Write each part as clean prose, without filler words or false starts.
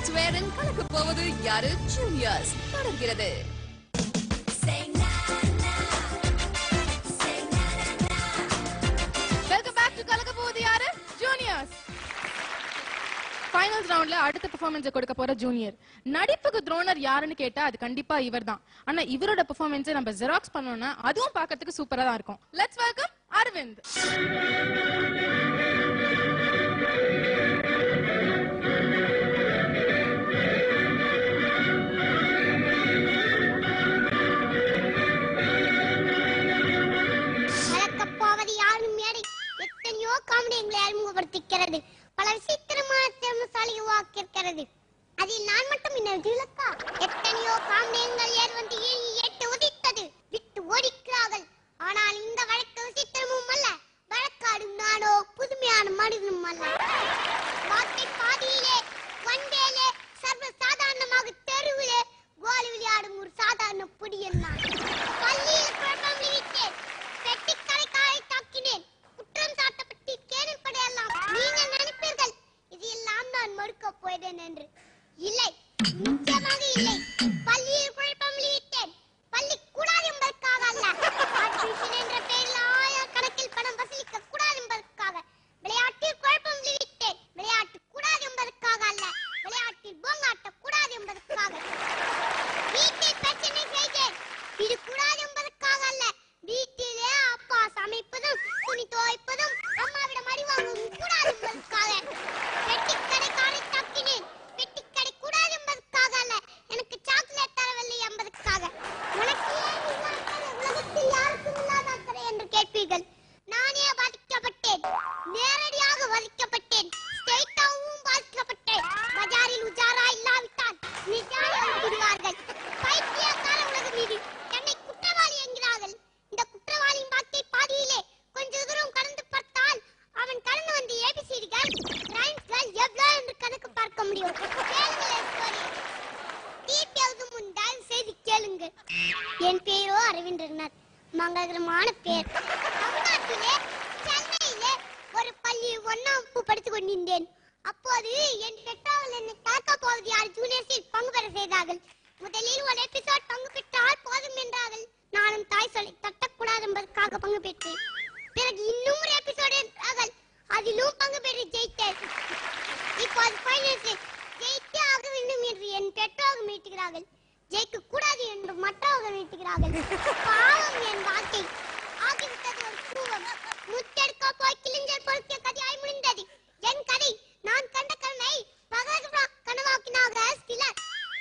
ஸ்வேரன் கலக்க போவது யாரு ஜூனியர்ஸ் தொடர்கிறது. வெல்கம் பேக் டு கலக்க போவது யாரு ஜூனியர்ஸ். ஃபைனல்ஸ் ரவுண்ட்ல அடுத்த பெர்ஃபார்மன்ஸ் கொடுக்க போற ஜூனியர். நடிப்புக்கு துரோணர் யாருன்னு கேட்டா அது கண்டிப்பா இவர்தான். ஆனா இவரோட பெர்ஃபார்மன்ஸை நம்ம ஜெராக்ஸ் பண்ணோம்னா அதுவும் பார்க்கிறதுக்கு சூப்பரா தான் இருக்கும். Let's welcome Aravind. அறிமுகப்படுத்திக்கிறது, பல விசித்திரமான திறமசாலிகள் வாக்கிறது. அதில் நான் மட்டும் விளக்கா? எத்தனையோ காமெடியங்கள் ஏர் வந்து எட்டு உதித்தது விட்டு ஓடிக்கிறார்கள். ஆனால் இந்த வழக்கு விசித்திரமும் அல்ல, வழக்காடும் நானோ புதுமையான மனிதனும் அல்ல. வாக்கை பாதியிலே வண்டேலே சர்வ சாதாரணமாக தெருவிலே கோலி விளையாடும் ஒரு சாதாரண புடியன் நான். பள்ளியில் குழப்பம் விளைவித்தேன், பெட்டிக்கடை காயை தாக்கினேன், குற்றம் சாட்டப்பட்டிருக்கேன் என்பதையெல்லாம் நீங்கள் நினைப்பீர்கள் இது எல்லாம் நான் மறுக்க போய்தேன் என்று. இல்லை, நிச்சயமாக இல்லை. பள்ளியில் குழப்பம் விளைவித்தேன், பள்ளி கூடாது என்பதற்காக அல்ல. டியூஷன் என்ற பெயரில் ஆயிரக்கணக்கில் பணம் வசூலிக்க கூடாது என்பதற்காக. விளையாட்டில் குழப்பம் விளைவித்தேன், விளையாட்டு கூடாது என்பதற்காக அல்ல, விளையாட்டில் போங்காட்ட கூடாது என்பதற்காக. வீட்டில் பிரச்சனை செய்தேன், இது கூடாது என்பதற்காக அல்ல, வீட்டிலே அப்பா சமைப்பதும் துணி துவைப்பதும் அம்மாவிடம் அடி வாங்குவதும் கூடாது என்பதற்காக. பெட்டிக்கடை காரை தாக்கினேன், பெட்டிக்கடை கூடாது என்பதற்காக அல்ல, எனக்கு சாக்லேட் தரவில்லை என்பதற்காக. உனக்கு ஏன் இல்லாத உலகத்தில் யாருக்கும் இல்லாத அக்கறை என்று கேட்பீர்கள். நானே பாதிக்கப்பட்டேன், நேரடியாக பாதிக்கப்பட்டேன், ஸ்ட்ரெயிட்டாகவும் பாதிக்கப்பட்டேன். பஜாரில் உஜாரா இல்லாவிட்டால் நிஜாயம் கூறுவார்கள். பைத்தியக்கார உலகம் இது, என்னை குற்றவாளி என்கிறார்கள். இந்த குற்றவாளியின் வாக்கை பாதியிலே கொஞ்ச தூரம் கடந்து பார்த்தால் அவன் கடந்து வந்து ஏபிசிடிகள் ரைம்ஸ்கள் எவ்வளவு என்று கணக்கு பார்க்க முடியும். தீர்ப்பியாவது முன் தயவு செய்து கேளுங்க. என் பேரோ அரவிந்தர்நாத், மங்களகரமான பேர். தமிழ்நாட்டிலே சென்னையிலே ஒரு பள்ளியில் 1ஆம் வகுப்பு படித்துக் கொண்டிருந்தேன். அப்போது என் பெற்றோர்கள் என்னை கலக்க போவது யார் ஜூனியர்ஸில் பங்கு பெற செய்தார்கள். முதலில் ஒரு எபிசோட் பங்கு பெற்றால் போதும் என்றார்கள். நானும் தாய் சொல்லி தட்டக்கூடாது என்பதற்காக பங்கு பெற்றேன். பிறகு இன்னும் ஒரு எபிசோட் என்றார்கள், அதிலும் பங்கு பெற்று ஜெயித்தேன். இப்போது ஃபைனல்ஸில் ஜெயித்தே ஆக வேண்டும் என்று என் பெற்றோர்கள் மீட்டுகிறார்கள், ஜெயிக்க கூடாது என்று மற்றவர்கள் மீட்டுகிறார்கள். பாவம் என் வாழ்க்கை ஆகிவிட்டது ஒரு கூவம். முத்தெடுக்க போய் கிளிஞ்சல் பொறுக்கிய கதையாய் முடிந்தது என் கதை. நான் கண்ட கண்ணை பகவ கனவாக்கினாக சிலர்.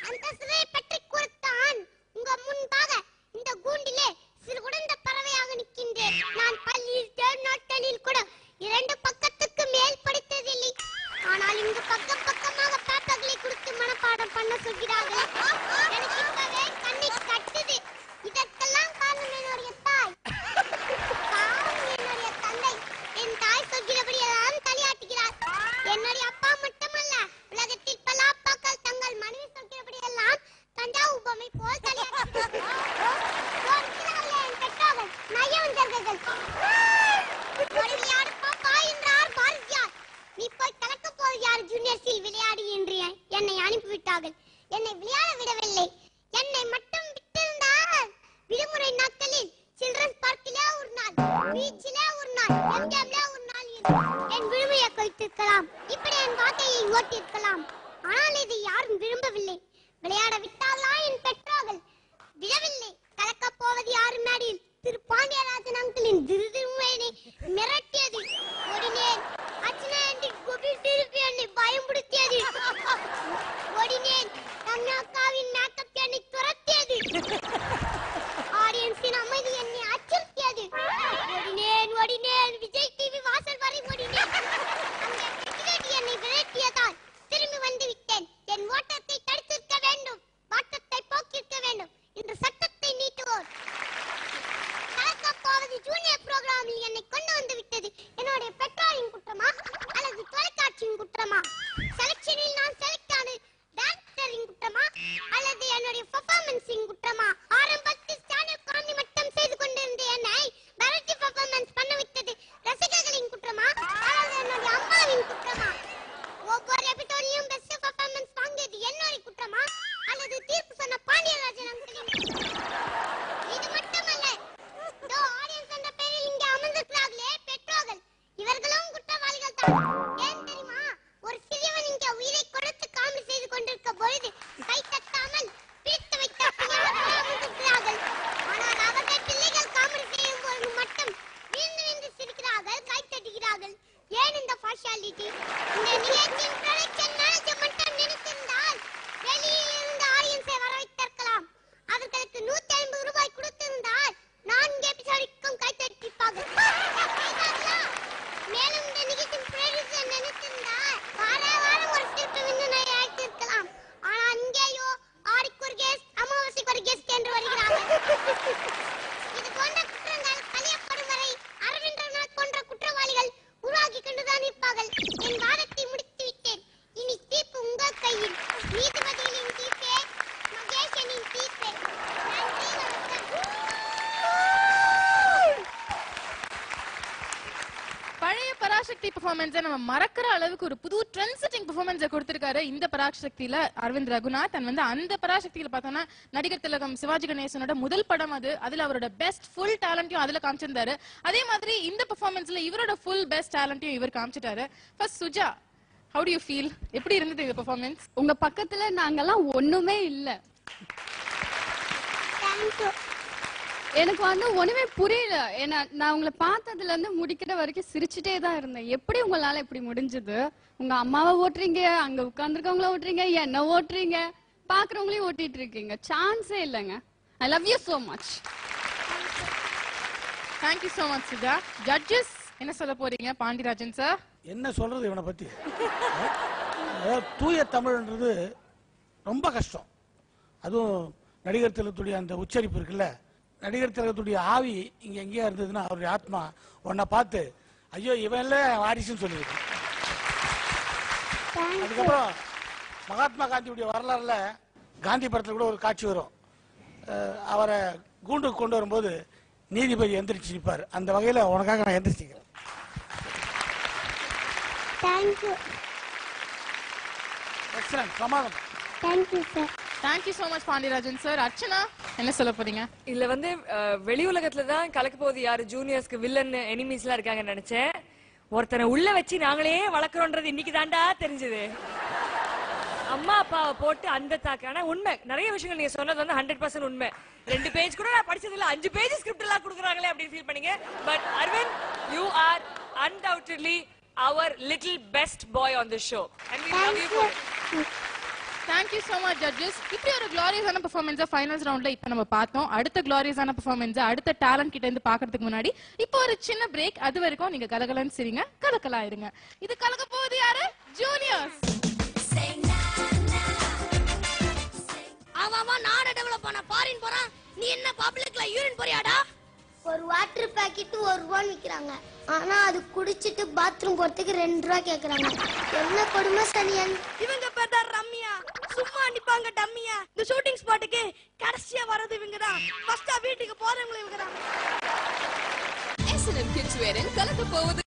அந்த சிலையை பற்றி கூறத்தான் உங்க முன்பாக இந்த கூண்டிலே சிறு உடந்த பறவையாக நிற்கின்றேன். நான் பள்ளியில் தேர்நாட்களில் கூட 2 பக்கத்துக்கு மேல் படித்ததில்லை. ஆனால் இங்கு பக்கம் பக்கமாக பேப்பர்களை கொடுத்து மனப்பாடம் பண்ண சொல்கிறார்கள். எனக்கு இப்பவே கண்ணை கட்டுது. இதற்கெல்லாம் காரணம் என்னுடைய தாய். என்னுடைய தந்தை என் தாய் சொல்கிறபடியெல்லாம் தலையாட்டுகிறார். என்னுடைய அப்பா மட்டுமல்ல, உலகத்தில் பல அப்பாக்கள் தங்கள் மனைவி சொல்கிறபடியெல்லாம் தஞ்சாவூர் பொம்மை போல் தலையாட்டுகிறார்கள். என் பெற்றோர்கள் நயவஞ்சர்கள். விளையாடு பாப்பா என்றார் பாரதியார். நீ போய் கலக்க போவது யார் ஜூனியர்ஸில் விளையாடு என்று என்னை அனுப்பிவிட்டார்கள். என்னை விளையாட விடவில்லை. என்னை மட்டும் விட்டிருந்தால் விடுமுறை நாட்களில் சில்ட்ரன்ஸ் பார்க்கிலே ஒரு நாள், பீச்சிலே ஒரு நாள், எம்ஜிஎம்லே ஒரு நாள் என் விடுமுறையை கழித்திருக்கலாம். இப்படி என் வாழ்க்கையை ஓட்டியிருக்கலாம். ஆனால் இதை யாரும் விரும்பவில்லை. விளையாட விட்டாலா என் பெற்றோர்கள் விடவில்லை. கலக்க போவது யாரு மேடையில் திரு பாண்டியராஜன் அங்கிளின் திருதிருமையை மிரட்டியது. ஓடினேன். அச்சனாண்டி கோபில் திருப்பி என்னை பயமுடுத்தியது. ஓடினேன். தன்னாக்காவின் மேக்கப் என்னை துரத்தியது. ஆடியன்ஸின் அமைதி என்னை அச்சுறுத்தியது. ஓடினேன் ஓடினேன் விஜய் டிவி வாசல் வரை ஓடினேன். அந்த செக்யூரிட்டி என்னை விரட்டியதால் திரும்பி வந்து விட்டேன். என் ஓட்டத்தை தடுத்திருக்க வேண்டும், வாட்டத்தை போக்கிருக்க வேண்டும் என்று சட்டத்தை நீட்டுவோர். கலக்கப்போவது ஜூனியர் புரோகிராமில் என்னை கொண்டு வந்து விட்டது என்னுடைய பெற்றோரின் குற்றமா அல்லது தொலைக்காட்சியின் குற்றமா? செலக்ஷனில் நான் நீதிபதிகளின் தீர்ப்பே மகேஷனின் தீர்ப்பே. நன்றி, வணக்கம். பழைய பராசக்தி பெர்ஃபார்மன்ஸை நம்ம மறக்கிற அளவுக்கு ஒரு புது ட்ரெண்ட் செட்டிங் பெர்ஃபார்மன்ஸை கொடுத்திருக்காரு இந்த பராசக்தியில அரவிந்த் ரகுநாத். வந்து அந்த பராசக்தியில பார்த்தோம்னா நடிகர் திலகம் சிவாஜி கணேசனோட முதல் படம் அது. அதுல அவரோட பெஸ்ட் ஃபுல் டேலண்ட்டையும் அதுல காமிச்சிருந்தாரு. அதே மாதிரி இந்த பெர்ஃபார்மன்ஸ்ல இவரோட ஃபுல் பெஸ்ட் டேலண்ட்டையும் இவர் காமிச்சிட்டாரு. First Suja, how do you feel? எப்படி இருந்தது இந்த பெர்ஃபார்மன்ஸ்? உங்க பக்கத்துல நாங்கெல்லாம் ஒண்ணுமே இல்ல. தேங்க்யூ. எனக்கு வந்து ஒண்ணுமே புரியல. ஏன்னா நான் உங்களை பார்த்ததுல இருந்து முடிக்கிற வரைக்கும் சிரிச்சுட்டே தான் இருந்தேன். எப்படி உங்களால இப்படி முடிஞ்சது? உங்க அம்மாவை ஓட்டுறீங்க, அங்க உட்கார்ந்துருக்கவங்கள ஓட்டுறீங்க, என்ன ஓட்டுறீங்க, பாக்குறவங்களையும் ஓட்டிட்டு இருக்கீங்க. சான்ஸே இல்லைங்க. I love you so much. Thank you so much Suja. Judges என்ன சொல்ல போறீங்க? பாண்டிராஜன் சார் என்ன சொல்றது இவனை பத்தி? தூய தமிழ்ன்றது ரொம்ப கஷ்டம். அதுவும் நடிகர் திலகத்துடைய அந்த உச்சரிப்பு இருக்குல்ல, நடிகர் திலகத்துடைய ஆவி இங்க எங்கேயா இருந்ததுன்னா அவருடைய ஆத்மா உன்னை பார்த்து ஐயோ இவன் இல்ல வாரிசுன்னு சொல்லியிருக்கு. அதுக்கப்புறம் மகாத்மா காந்தியுடைய வரலாறுல காந்தி படத்துல கூட ஒரு காட்சி வரும். அவரை கூண்டுக்கு கொண்டு வரும்போது நீதிபதி எந்திரிச்சு நிற்பார். அந்த வகையில உனக்காக நான் எந்திரிச்சிக்கிறேன். தேங்க்யூ. எக்ஸலன்ட், பிரமாதம். Thank you sir. Thank you so much Pandirajan sir. Archana என்ன சொல்ல போறீங்க? இல்ல வந்து வெளி உலகத்துல தான் கலக்க போகுது யாரு ஜூனியர்ஸ்க்கு வில்லன் எனிமீஸ் எல்லாம் இருக்காங்கன்னு நினைச்சேன். ஒருத்தனை உள்ள வச்சு நாங்களே வளர்க்கறோன்றது இன்னைக்கு தாண்டா தெரிஞ்சது. அம்மா அப்பாவை போட்டு அந்த தாக்கு. ஆனா உண்மை நிறைய விஷயங்கள் நீங்க சொன்னது வந்து 100% உண்மை. 2 பேஜ் கூட நான் படிச்சது இல்ல, 5 பேஜ் ஸ்கிரிப்ட் எல்லாம் கொடுக்குறாங்களே அப்படின்னு ஃபீல் பண்ணீங்க. But Aravind, you are undoubtedly our little best boy on the show and we love you for it. Thank you so much judges. இப்படி ஒரு glorious-ஆன performance ஃபைனல்ஸ் ரவுண்ட்ல இப்ப நம்ம பார்த்தோம். அடுத்த glorious-ஆன performance அடுத்த டேலண்ட் கிட்ட இருந்து பார்க்கிறதுக்கு முன்னாடி இப்போ ஒரு சின்ன பிரேக். அது வரைக்கும் நீங்க கலகலன்னு சிரிங்க, கலக்கலா இருங்க. இது கலக்க போகுது யாரு? ஜூனியர்ஸ். ஆமாமா, நானே டெவலப் பண்ண ஃபாரின் போறான். நீ என்ன பப்ளிக்ல யூரின் போறியாடா? ஒரு வாட்டர் பாக்கெட் 1 ரூபாய் விக்கிறாங்க. ஆனா அது குடிச்சிட்டு பாத்ரூம் போறதுக்கு 2 ரூபாய் கேக்குறாங்க. என்ன கொடுமை சனியன். இவங்க பேர் தான் ரம்யா. சும்மா நிப்பாங்க டம்மியா. இந்த ஷூட்டிங் ஸ்பாட்டுக்கு கடைசியா வரது இவங்க தான். ஃபர்ஸ்டா வீட்டுக்கு போறவங்க இவங்க தான். SNM Kids Wear கலக்க போகுது